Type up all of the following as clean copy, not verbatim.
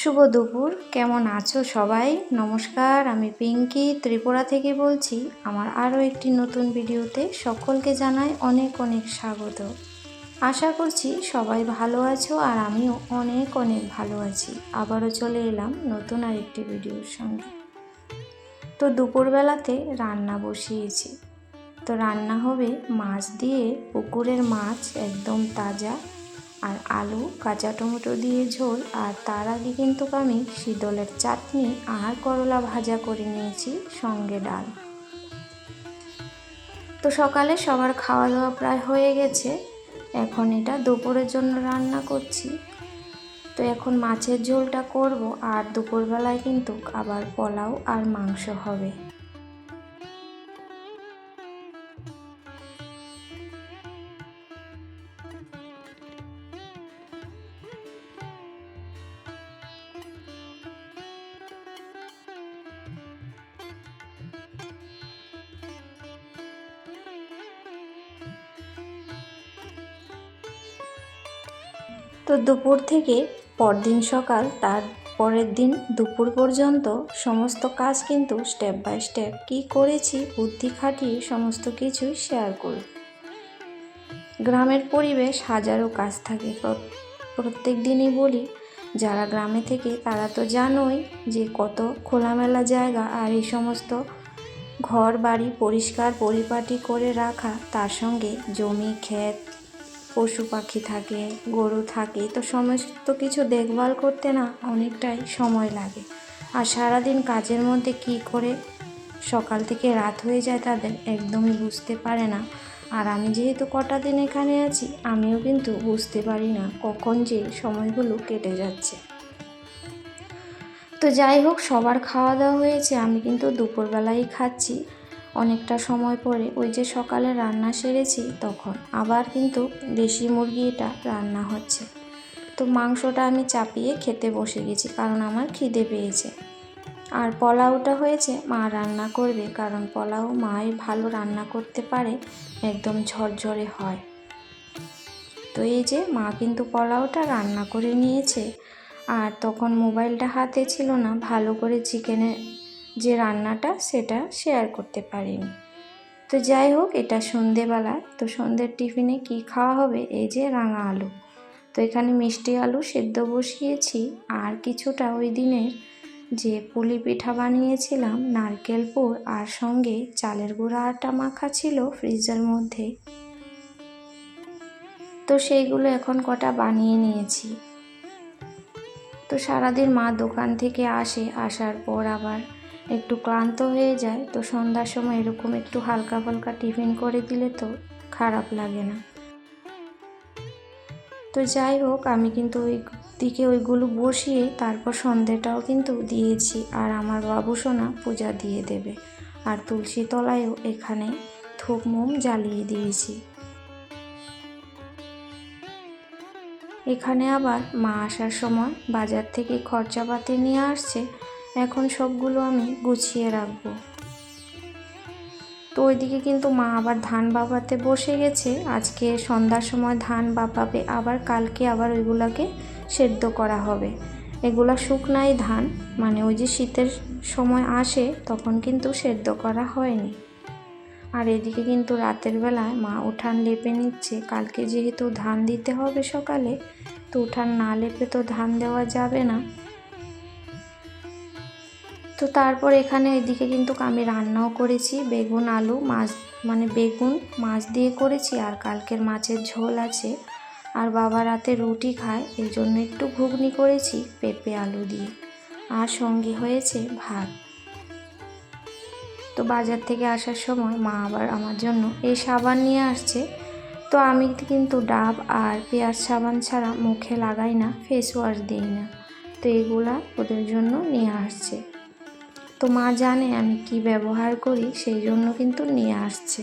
শুভ দুপুর, কেমন আছো সবাই? নমস্কার, আমি পিঙ্কি ত্রিপুরা থেকে বলছি। আমার আরও একটি নতুন ভিডিওতে সকলকে জানাই অনেক অনেক স্বাগত। আশা করছি সবাই ভালো আছো আর আমিও অনেক অনেক ভালো আছি। আবারও চলে এলাম নতুন আরেকটি ভিডিওর সঙ্গে। তো দুপুরবেলাতে রান্না বসিয়েছি। তো রান্না হবে মাছ দিয়ে, পুকুরের মাছ একদম তাজা, আর আলু কাঁচা টমেটো দিয়ে ঝোল। আর তার আগে কিন্তু আমি শীতলের চাটনি আর করলা ভাজা করে নিয়েছি, সঙ্গে ডাল। তো সকালে সবার খাওয়া দাওয়া প্রায় হয়ে গেছে। এখন এটা দুপুরের জন্য রান্না করছি। তো এখন মাছের ঝোলটা করব, আর দুপুরবেলায় কিন্তু আবার পোলাও আর মাংস হবে। তো দুপুর থেকে পরদিন সকাল, তার পরের দিন দুপুর পর্যন্ত সমস্ত কাজ কিন্তু স্টেপ বাই স্টেপ কী করেছি বুদ্ধি খাটিয়ে সমস্ত কিছুই শেয়ার করব। গ্রামের পরিবেশ হাজারো কাজ থাকে। প্রত্যেক দিনই বলি, যারা গ্রামে থেকে তারা তো জানোই যে কত খোলামেলা জায়গা, আর এই সমস্ত ঘর বাড়ি পরিষ্কার পরিপাটি করে রাখা, তার সঙ্গে জমি ক্ষেত, পশু পাখি থাকে, গরু থাকে, তো সমস্ত কিছু দেখভাল করতে না অনেকটাই সময় লাগে। আর সারাদিন কাজের মধ্যে কি করে সকাল থেকে রাত হয়ে যায় তাদের একদমই বুঝতে পারে না। আর আমি যেহেতু কটা দিন এখানে আছি, আমিও কিন্তু বুঝতে পারি না কখন যে সময়গুলো কেটে যাচ্ছে। তো যাই হোক, সবার খাওয়া দাওয়া হয়েছে, আমি কিন্তু দুপুরবেলাই খাচ্ছি। অনেকটা সময় পরে ওই যে সকালে রান্না সেরেছি, তখন আবার কিন্তু দেশি মুরগি এটা রান্না হচ্ছে। তো মাংসটা আমি চাপিয়ে খেতে বসে গেছি, কারণ আমার খিদে পেয়েছে। আর পোলাওটা হয়েছে মা রান্না করবে, কারণ পোলাও মাই ভালো রান্না করতে পারে, একদম ঝরঝরে হয়। তো এই যে মা কিন্তু পোলাওটা রান্না করে নিয়েছে। আর তখন মোবাইলটা হাতে ছিল না, ভালো করে চিকেনের যে রান্নাটা সেটা শেয়ার করতে পারিনি। তো যাই হোক, এটা সন্ধেবেলায়। তো সন্ধ্যের টিফিনে কি খাওয়া হবে? এই যে রাঙা আলু। তো এখানে মিষ্টি আলু সেদ্ধ বসিয়েছি, আর কিছুটা ওই দিনের যে পুলি পিঠা বানিয়েছিলাম নারকেল পুর, আর সঙ্গে চালের গুঁড়া আটা মাখা ছিল ফ্রিজের মধ্যে, তো সেইগুলো এখন কটা বানিয়ে নিয়েছি। তো সারাদিন মা দোকান থেকে আসার পর আবার একটু ক্লান্ত হয়ে যায়। তো সন্ধ্যার সময় এরকম একটু হালকা ফালকা টিফিন করে দিলে তো খারাপ লাগে না। তো যাই হোক, আমি কিন্তু ওই দিকে ওইগুলো বসিয়ে তারপর সন্ধেটাও কিন্তু দিয়েছি। আর আমার বাবুসোনা পূজা দিয়ে দেবে, আর তুলসী তলায়ও এখানে ধূপ মোম জ্বালিয়ে দিয়েছি। এখানে আবার মা আসার সময় বাজার থেকে খরচাপাতি নিয়ে আসছে, এখন সবগুলো আমি গুছিয়ে রাখবো। তো ওইদিকে কিন্তু মা আবার ধান বাপাতে বসে গেছে। আজকে সন্ধ্যার সময় ধান বাপাবে, আবার কালকে আবার ওইগুলাকে সেদ্ধ করা হবে। এগুলা শুকনাই ধান, মানে ওই যে শীতের সময় আসে তখন কিন্তু সেদ্ধ করা হয়নি। আর এদিকে কিন্তু রাতের বেলায় মা উঠান লেপে নিচ্ছে, কালকে যেহেতু ধান দিতে হবে সকালে, তো উঠান না লেপে তো ধান দেওয়া যাবে না। তো তারপর এখানে এদিকে কিন্তু আমি রান্নাও করেছি, বেগুন আলু মাছ, মানে বেগুন মাছ দিয়ে করেছি, আর কালকের মাছের ঝোল আছে। আর বাবা রাতে রুটি খায়, এই জন্য একটু ঘুগনি করেছি পেঁপে আলু দিয়ে, আর সঙ্গে হয়েছে ভাত। তো বাজার থেকে আসার সময় মা আবার আমার জন্য এই সাবান নিয়ে আসছে। তো আমি কিন্তু ডাব আর পেঁয়াজ সাবান ছাড়া মুখে লাগাই না, ফেস ওয়াশ দিই না। তো এগুলা ওদের জন্য নিয়ে আসছে। তো মা জানে আমি কি ব্যবহার করি, সেই জন্য কিন্তু নিয়ে আসছে।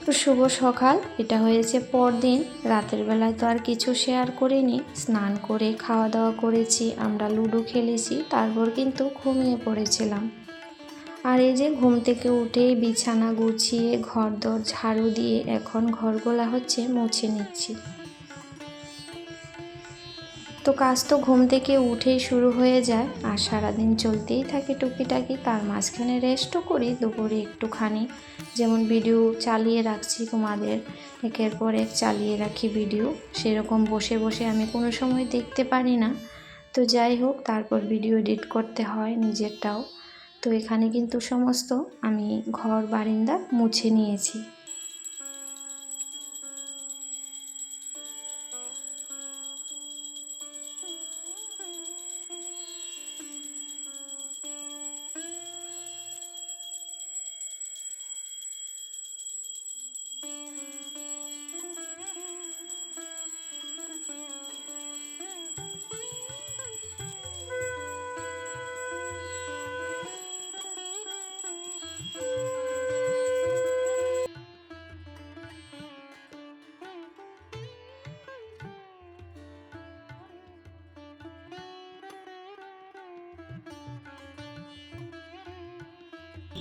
তো শুভ সকাল, এটা হয়েছে পরদিন রাতের বেলায়। তো আর কিছু শেয়ার করিনি, স্নান করে খাওয়া দাওয়া করেছি, আমরা লুডো খেলেছি, তারপর কিন্তু ঘুমিয়ে পড়েছিলাম। আর এই যে ঘুম থেকে উঠেই বিছানা গুছিয়ে ঘরদোর ঝাড়ু দিয়ে এখন ঘরগুলা মুছে নিচ্ছি। তো কাজ তো ঘুম থেকে উঠেই শুরু হয়ে যায়, আর সারাদিন চলতেই থাকে টুকিটাকি। তার মাঝখানে রেস্টও করি দুপুরে একটুখানি, যেমন ভিডিও চালিয়ে রাখছি তোমাদের, একের পর এক চালিয়ে রাখি ভিডিও। সেরকম বসে বসে আমি কোনো সময় দেখতে পারি না। তো যাই হোক, তারপর ভিডিও এডিট করতে হয় নিজেরটাও। তো এখানে কিন্তু সমস্ত আমি ঘর বারান্দা মুছে নিয়েছি।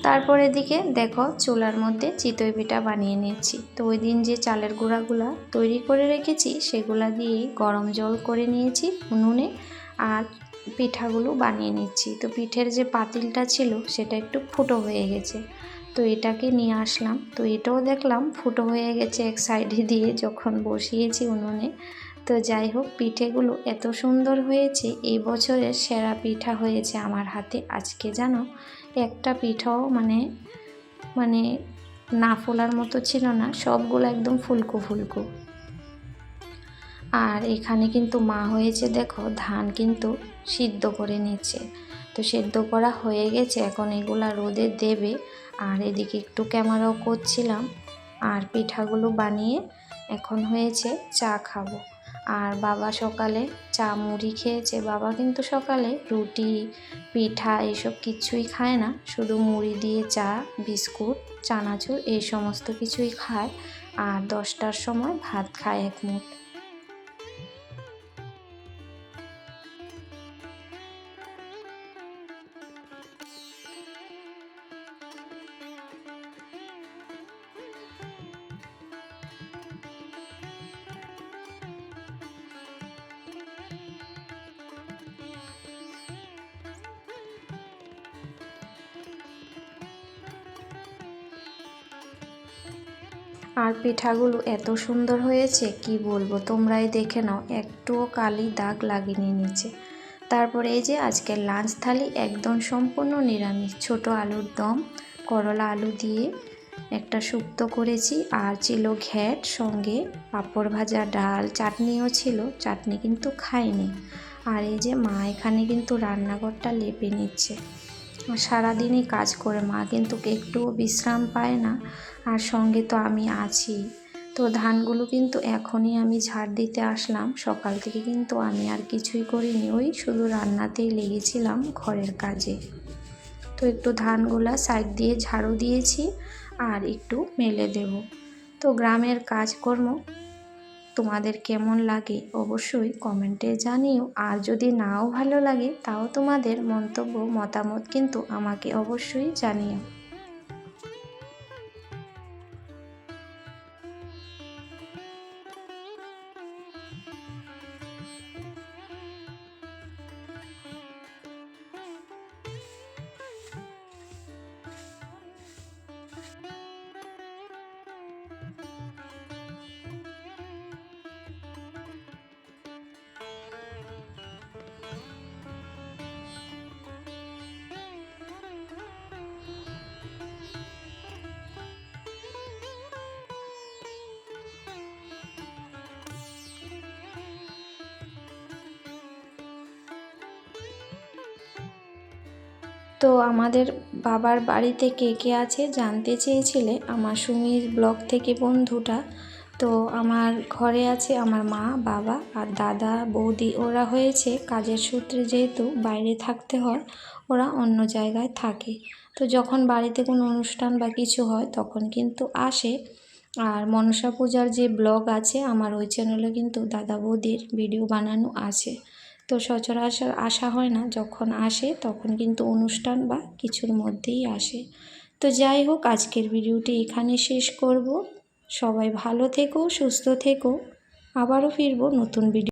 তারপর এদিকে দেখো চুলার মধ্যে চিতই পিঠা বানিয়ে নিচ্ছি। তো ওই দিন যে চালের গুঁড়াগুলা তৈরি করে রেখেছি সেগুলা দিয়ে গরম জল করে নিয়েছি উনুনে, আর পিঠাগুলো বানিয়ে নিচ্ছি। তো পিঠের যে পাতিলটা ছিল সেটা একটু ফুটো হয়ে গেছে, তো এটাকে নিয়ে আসলাম। তো এটাও দেখলাম ফুটো হয়ে গেছে এক সাইডে দিয়ে যখন বসিয়েছি উনুনে। তো যাই হোক, পিঠেগুলো এত সুন্দর হয়েছে, এই বছরের সেরা পিঠা হয়েছে আমার হাতে আজকে। জানো, একটা পিঠাও মানে মানে না ফোলার মতো ছিল না, সবগুলো একদম ফুলকো ফুলকো। আর এখানে কিন্তু মা হয়েছে দেখো ধান কিন্তু সিদ্ধ করে নিচ্ছে। তো সিদ্ধ করা হয়ে গেছে, এখন এগুলা রোদে দেবে। আর এদিকে একটু ক্যামেরাও করছিলাম, আর পিঠাগুলো বানিয়ে এখন হয়েছে চা খাবো। আর বাবা সকালে চা মুড়ি খেয়েছে। বাবা কিন্তু সকালে রুটি পিঠা এসব কিছুই খায় না, শুধু মুড়ি দিয়ে চা, বিস্কুট, চানাচুর এই সমস্ত কিছুই খায়। আর 10টার সময় ভাত খায় এক মুঠ। আর পিঠাগুলো এত সুন্দর হয়েছে কি বলবো, তোমরাই দেখে নাও, একটুও কালি দাগ লাগেনি নিচে। তারপরে এই যে আজকের লাঞ্চ থালি একদম সম্পূর্ণ নিরামিষ। ছোট আলুর দম, করলা আলু দিয়ে একটা শুক্তো করেছি, আর ছিল ঘ্যাট, সঙ্গে পাঁপড় ভাজা, ডাল, চাটনিও ছিল। চাটনি কিন্তু খাইনি। আর এই যে মা এখানে কিন্তু রান্নাঘরটা লেপে নিচ্ছে। সারাদিনই কাজ করে মা কিন্তু একটুও বিশ্রাম পায় না, আর সঙ্গে তো আমি আছি। তো ধানগুলো কিন্তু এখনই আমি ঝাড় দিতে আসলাম, সকাল থেকে কিন্তু আমি আর কিছুই করিনি, ওই শুধু রান্নাতেই লেগেছিলাম ঘরের কাজে। তো একটু ধানগুলা সাইড দিয়ে ঝাড়ু দিয়েছি, আর একটু মেলে দেব। তো গ্রামের কাজকর্ম তোমাদের কেমন লাগে অবশ্যই কমেন্টে জানিও। আর যদি নাও ভালো লাগে তাও তোমাদের মন্তব্য মতামত কিন্তু আমাকে অবশ্যই জানিও। তো আমাদের বাবার বাড়িতে কে কে আছে জানতে চেয়েছিলে আমার সুমির ব্লগ থেকে বন্ধুটা। তো আমার ঘরে আছে আমার মা, বাবা আর দাদা, বৌদি। ওরা হয়েছে কাজের সূত্রে যেহেতু বাইরে থাকতে হয়, ওরা অন্য জায়গায় থাকে। তো যখন বাড়িতে কোনো অনুষ্ঠান বা কিছু হয় তখন কিন্তু আসে। আর মনসা পূজার যে ব্লগ আছে আমার ওই চ্যানেলে কিন্তু দাদা বৌদির ভিডিও বানানো আছে। তো সচরাচর আসা হয় না, যখন আসে তখন কিন্তু অনুষ্ঠান বা কিছুর মধ্যেই আসে। তো যাই হোক, আজকের ভিডিওটি এখানে শেষ করব। সবাই ভালো থেকো, সুস্থ থেকো। আবারও ফিরবো নতুন ভিডিও।